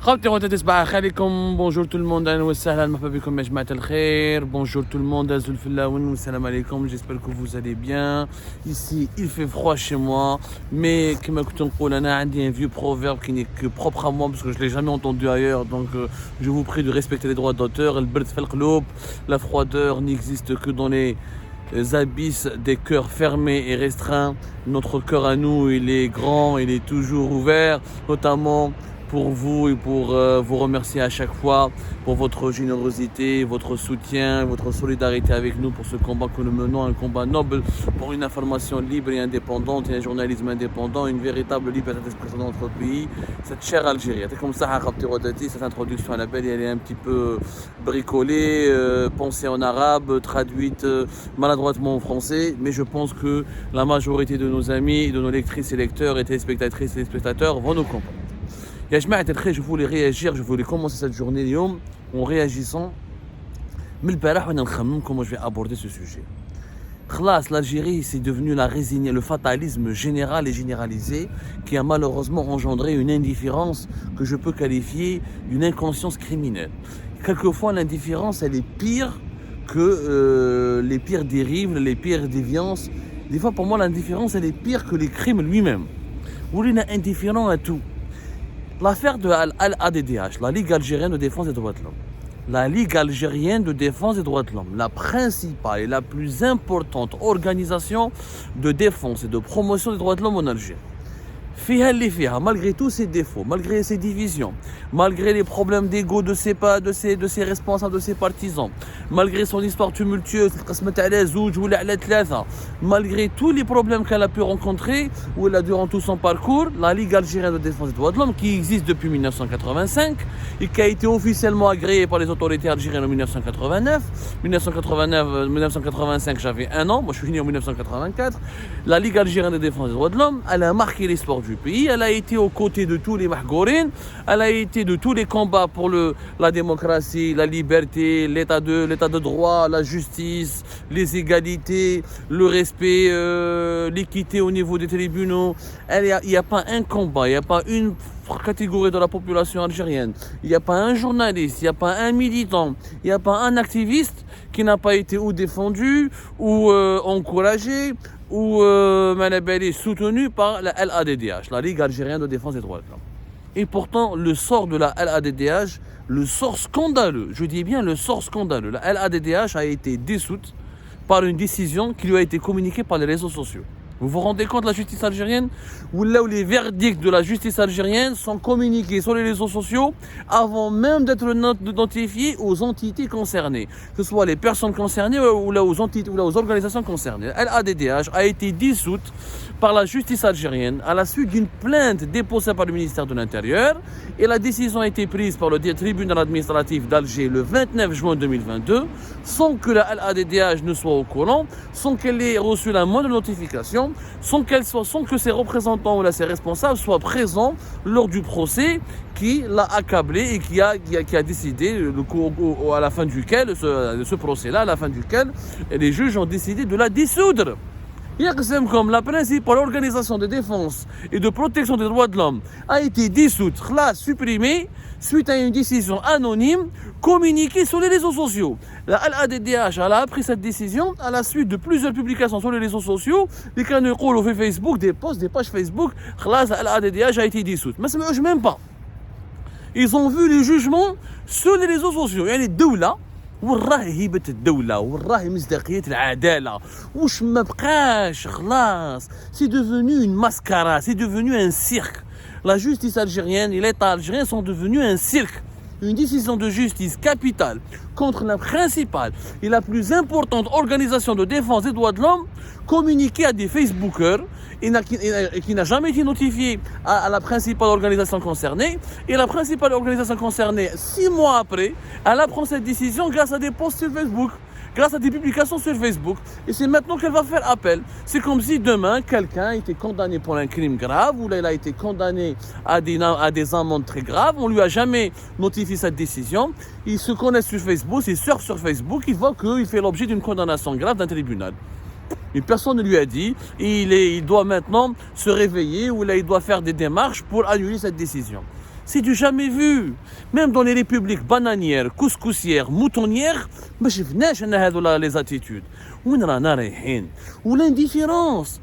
خاوتي خواتي تصبح عليكم. بونجور تو الموند، اهلا وسهلا مرحبا بكم يا جماعه الخير. بونجور tout le monde, Azul Filaoun, salam alaikum, j'espère que vous allez bien. Ici il fait froid chez moi, mais كما كنت نقول انا عندي un vieux proverbe qui n'est que propre à moi parce que je l'ai jamais entendu ailleurs, donc je vous prie de respecter les droits d'auteur. البرد في القلوب, la froideur n'existe que dans les abysses des cœurs fermés et restreints. Notre cœur à nous, il est grand, il est toujours ouvert, notamment pour vous et pour vous remercier à chaque fois pour votre générosité, votre soutien, votre solidarité avec nous pour ce combat que nous menons, un combat noble pour une information libre et indépendante et un journalisme indépendant, une véritable liberté d'expression dans notre pays, cette chère Algérie. C'est comme ça, cette introduction à la belle, elle est un petit peu bricolée, pensée en arabe, traduite maladroitement en français, mais je pense que la majorité de nos amis, de nos lectrices et lecteurs et téléspectatrices et téléspectateurs vont nous comprendre. يا جماعة الخير, je voulais réagir, je voulais commencer cette journée اليوم en réagissant من البارح وانا نخمم comment je vais aborder ce sujet. خلاص, l'Algérie c'est devenu le fatalisme général et généralisé qui a malheureusement engendré une indifférence que je peux qualifier d'une inconscience criminelle. Quelquefois l'indifférence elle est pire que les pires dérives, les pires déviances. Des fois pour moi l'indifférence elle est pire que les crimes lui-même. On est indifférent à tout. L'affaire de l'ADDH, la Ligue algérienne de défense des droits de l'homme. La Ligue algérienne de défense des droits de l'homme, la principale et la plus importante organisation de défense et de promotion des droits de l'homme en Algérie. Malgré tous ses défauts, malgré ses divisions, malgré les problèmes d'ego de ses responsables, de ses partisans, malgré son histoire tumultueuse, malgré tous les problèmes qu'elle a pu rencontrer durant tout son parcours, la Ligue algérienne de défense des droits de l'homme, qui existe depuis 1985 et qui a été officiellement agréée par les autorités algériennes en 1989, 1985 j'avais 1 an, moi je suis né en 1984, la Ligue algérienne de défense des droits de l'homme, elle a marqué l'histoire du pays, elle a été aux côtés de tous les mahgourines, elle a été de tous les combats pour la démocratie, la liberté, l'état de droit, la justice, les égalités, le respect, l'équité au niveau des tribunaux. Il n'y a pas un combat, il n'y a pas une catégorie de la population algérienne, il n'y a pas un journaliste, il n'y a pas un militant, il n'y a pas un activiste qui n'a pas été ou défendu ou encouragé ou soutenu par la LADDH, la Ligue algérienne de défense des droits de l'homme. Et pourtant, le sort de la LADDH, le sort scandaleux, je dis bien le sort scandaleux, la LADDH a été dissoute par une décision qui lui a été communiquée par les réseaux sociaux. Vous vous rendez compte de la justice algérienne? Où les verdicts de la justice algérienne sont communiqués sur les réseaux sociaux avant même d'être notifiés aux entités concernées, que ce soit les personnes concernées ou aux entités ou aux organisations concernées. LADDH a été dissoute par la justice algérienne à la suite d'une plainte déposée par le ministère de l'Intérieur, et la décision a été prise par le tribunal administratif d'Alger le 29 juin 2022 sans que la LADDH ne soit au courant, sans qu'elle ait reçu la moindre notification, sans que ses représentants ou ses responsables soient présents lors du procès qui l'a accablé et qui a décidé, à la fin duquel, ce procès-là, à la fin duquel les juges ont décidé de la dissoudre. Comme la principale organisation de défense et de protection des droits de l'homme a été dissoute, supprimée, suite à une décision anonyme communiquée sur les réseaux sociaux. La LADDH a appris cette décision à la suite de plusieurs publications sur les réseaux sociaux, des canaux Facebook, des posts, des pages Facebook. La LADDH a été dissoute. Mais ça ne me même pas. Ils ont vu les jugements sur les réseaux sociaux. Il y a les deux là. والله هيبة الدولة والله مصداقية العدالة وش ما بقاش خلاص. C'est devenu une mascarade, c'est devenu un cirque. La justice algérienne et l'État algérien sont devenus un cirque. Une décision de justice capitale contre la principale et la plus importante organisation de défense des droits de l'homme communiquée à des Facebookers et qui n'a jamais été notifiée à la principale organisation concernée. Et la principale organisation concernée, 6 mois après, elle apprend cette décision grâce à des posts sur Facebook, grâce à des publications sur Facebook. Et c'est maintenant qu'elle va faire appel. C'est comme si demain, quelqu'un était condamné pour un crime grave, ou il a été condamné à des amendes très graves. On ne lui a jamais notifié cette décision. Il se connaît sur Facebook, il surfe sur Facebook, il voit qu'il fait l'objet d'une condamnation grave d'un tribunal. Et personne ne lui a dit, il doit maintenant se réveiller, ou là, il doit faire des démarches pour annuler cette décision. C'est du jamais vu. Même dans les républiques bananières, couscoussières, moutonnières, ما شفناش ان هذو les attitudes. وين رانا رايحين؟ Ou l'indifférence.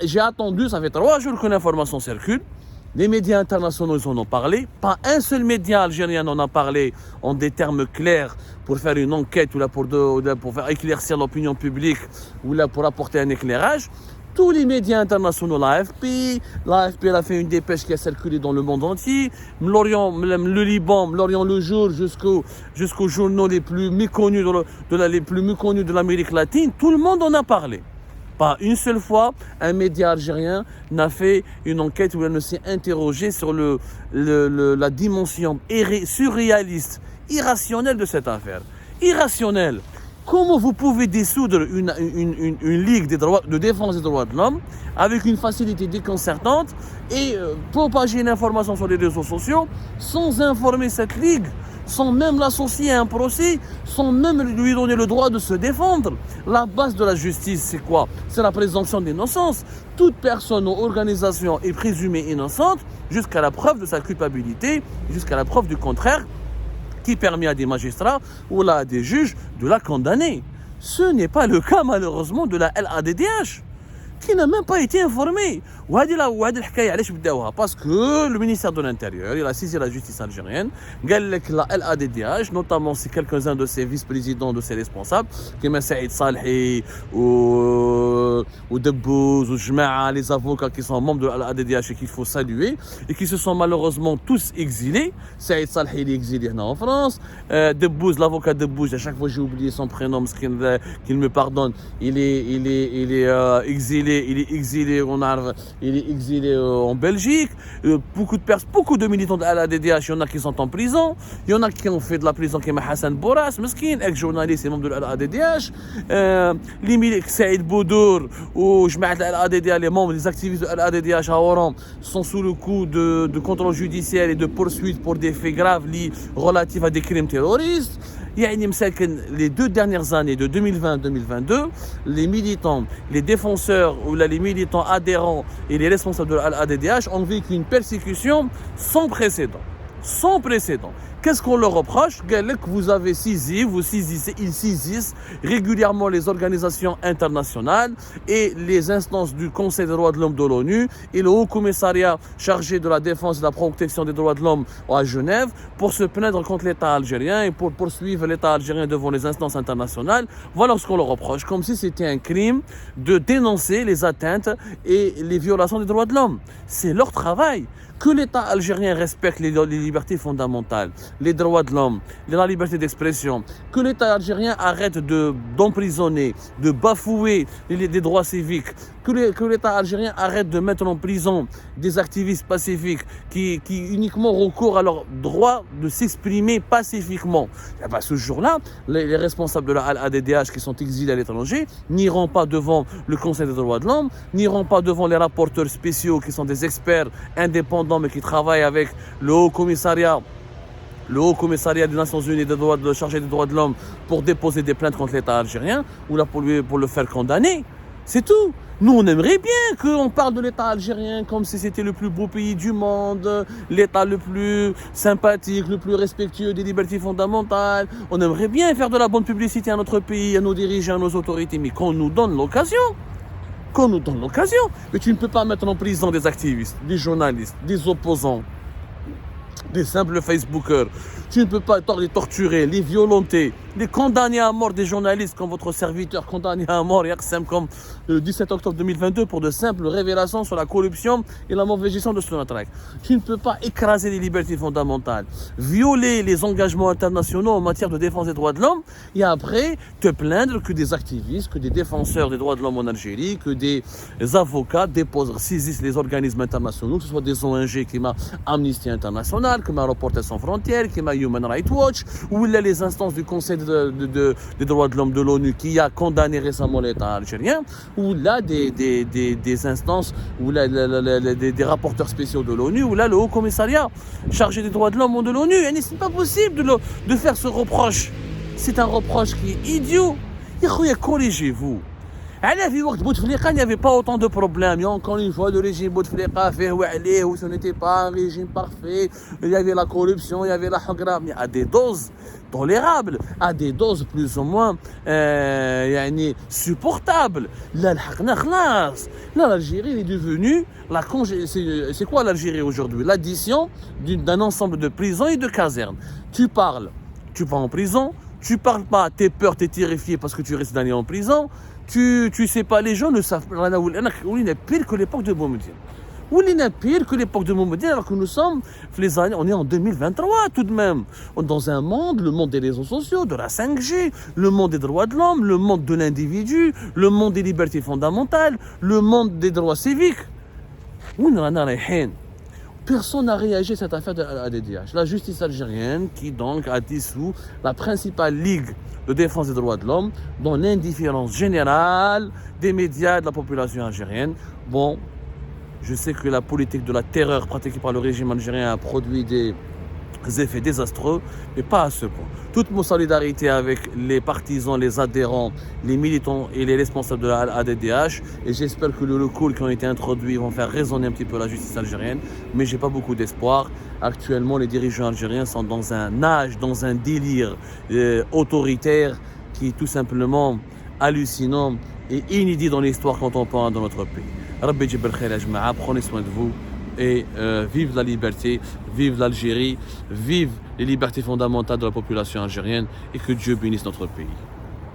J'ai attendu, ça fait 3 jours que l'information circule. Les médias internationaux, ils en ont parlé. Pas un seul média algérien n'en a parlé en des termes clairs pour faire une enquête ou là pour faire éclaircir l'opinion publique ou là pour apporter un éclairage. Tous les médias internationaux, l'AFP a fait une dépêche qui a circulé dans le monde entier. Le Liban, l'Orient le jour, jusqu'aux journaux les plus méconnus de l'Amérique latine, tout le monde en a parlé. Pas une seule fois, un média algérien n'a fait une enquête où il ne s'est interrogé sur la dimension surréaliste, irrationnelle de cette affaire. Irrationnelle. Comment vous pouvez dissoudre une ligue de défense des droits de l'homme avec une facilité déconcertante et propager une information sur les réseaux sociaux sans informer cette ligue, sans même l'associer à un procès, sans même lui donner le droit de se défendre? La base de la justice, c'est quoi? C'est la présomption d'innocence. Toute personne ou organisation est présumée innocente jusqu'à la preuve de sa culpabilité, jusqu'à la preuve du contraire, qui permet à des magistrats ou là à des juges de la condamner. Ce n'est pas le cas malheureusement de la LADDH, qui n'a même pas été informé. Parce que le ministère de l'Intérieur, il a saisi la justice algérienne, la LADDH, notamment c'est quelques-uns de ses vice-présidents, de ses responsables, comme Saïd Salhi ou Debbouz ou Jma'a, les avocats qui sont membres de la LADDH et qu'il faut saluer, et qui se sont malheureusement tous exilés. Saïd Salhi, il est exilé en France. Debbouz, l'avocat Debbouz, à chaque fois j'ai oublié son prénom, qu'il me pardonne, il est exilé en Belgique. Beaucoup de militants de LADDH, il y en a qui sont en prison, il y en a qui ont fait de la prison comme Hassan Boras, meskin, ex-journaliste et membre de LADDH. Les Saïd Boudour ou Jmaat LADDH, les membres, les activistes de LADDH à Oran sont sous le coup de contrôle judiciaire et de poursuites pour des faits graves relatifs à des crimes terroristes. Les 2 dernières années de 2020-2022, les militants, les défenseurs ou les militants adhérents et les responsables de l'ADDH ont vécu une persécution sans précédent. Sans précédent. Qu'est-ce qu'on leur reproche? Vous avez ils saisissent régulièrement les organisations internationales et les instances du Conseil des droits de l'homme de l'ONU et le Haut Commissariat chargé de la défense et de la protection des droits de l'homme à Genève pour se plaindre contre l'État algérien et pour poursuivre l'État algérien devant les instances internationales. Voilà ce qu'on leur reproche, comme si c'était un crime de dénoncer les atteintes et les violations des droits de l'homme. C'est leur travail. Que l'État algérien respecte les libertés fondamentales, les droits de l'homme, la liberté d'expression, que l'État algérien arrête d'emprisonner, de bafouer des droits civiques, que l'État algérien arrête de mettre en prison des activistes pacifiques qui uniquement recourent à leur droit de s'exprimer pacifiquement. Et bien, ce jour-là, les responsables de la ADDH qui sont exilés à l'étranger n'iront pas devant le Conseil des droits de l'homme, n'iront pas devant les rapporteurs spéciaux qui sont des experts indépendants mais qui travaillent avec le Haut Commissariat des Nations Unies chargé des droits de l'homme pour déposer des plaintes contre l'État algérien ou là pour le faire condamner. C'est tout. Nous, on aimerait bien qu'on parle de l'État algérien comme si c'était le plus beau pays du monde, l'État le plus sympathique, le plus respectueux des libertés fondamentales. On aimerait bien faire de la bonne publicité à notre pays, à nos dirigeants, à nos autorités, mais qu'on nous donne l'occasion. Mais tu ne peux pas mettre en prison des activistes, des journalistes, des opposants, des simples Facebookers. Tu ne peux pas les torturer, les violenter, les condamner à mort des journalistes comme votre serviteur condamné à mort comme le 17 octobre 2022 pour de simples révélations sur la corruption et la mauvaise gestion de Sonatrach. Tu ne peux pas écraser les libertés fondamentales, violer les engagements internationaux en matière de défense des droits de l'homme et après te plaindre que des activistes, que des défenseurs des droits de l'homme en Algérie, que des avocats saisissent les organismes internationaux, que ce soit des ONG qui m'a Amnesty International, qui m'a Reporters sans frontières, qui m'a Human Rights Watch, ou les instances du Conseil des droits de l'homme de l'ONU qui a condamné récemment l'État algérien, ou là des instances, ou là des rapporteurs spéciaux de l'ONU, ou là le Haut Commissariat chargé des droits de l'homme de l'ONU. Et c'est pas possible de faire ce reproche. C'est un reproche qui est idiot. Corrigez-vous. في وقت بوتفليقه il n'y avait pas autant de problèmes. Et encore une fois, le régime Bouteflika fait où ce n'était pas un régime parfait. Il y avait la corruption, il y avait la hagra, mais à des doses tolérables, à des doses plus ou moins يعني supportables. Là, l'Algérie est devenue c'est quoi l'Algérie aujourd'hui? L'addition d'un ensemble de prisons et de casernes. Tu parles, tu vas en prison. Tu parles pas, t'es peur, t'es terrifié parce que tu risques d'aller en prison. Tu sais pas, les gens ne savent pas. On est pire que l'époque de Boumediene. On est pire que l'époque de Boumediene alors que nous sommes, les années, on est en 2023 tout de même. Dans un monde, le monde des réseaux sociaux, de la 5G, le monde des droits de l'homme, le monde de l'individu, le monde des libertés fondamentales, le monde des droits civiques. Personne n'a réagi à cette affaire de ADDH. La justice algérienne qui donc a dissous la principale ligue de défense des droits de l'homme dans l'indifférence générale des médias et de la population algérienne. Bon, je sais que la politique de la terreur pratiquée par le régime algérien a produit des effets désastreux, mais pas à ce point. Toute mon solidarité avec les partisans, les adhérents, les militants et les responsables de la ADDH, et j'espère que le recours qui ont été introduits vont faire résonner un petit peu la justice algérienne, mais j'ai pas beaucoup d'espoir. Actuellement, les dirigeants algériens sont dans un âge, dans un délire autoritaire qui est tout simplement hallucinant et inédit dans l'histoire contemporaine de notre pays. Rabbi Jibel Khair Ajma'a, prenez soin de vous. Et vive la liberté, vive l'Algérie, vive les libertés fondamentales de la population algérienne et que Dieu bénisse notre pays.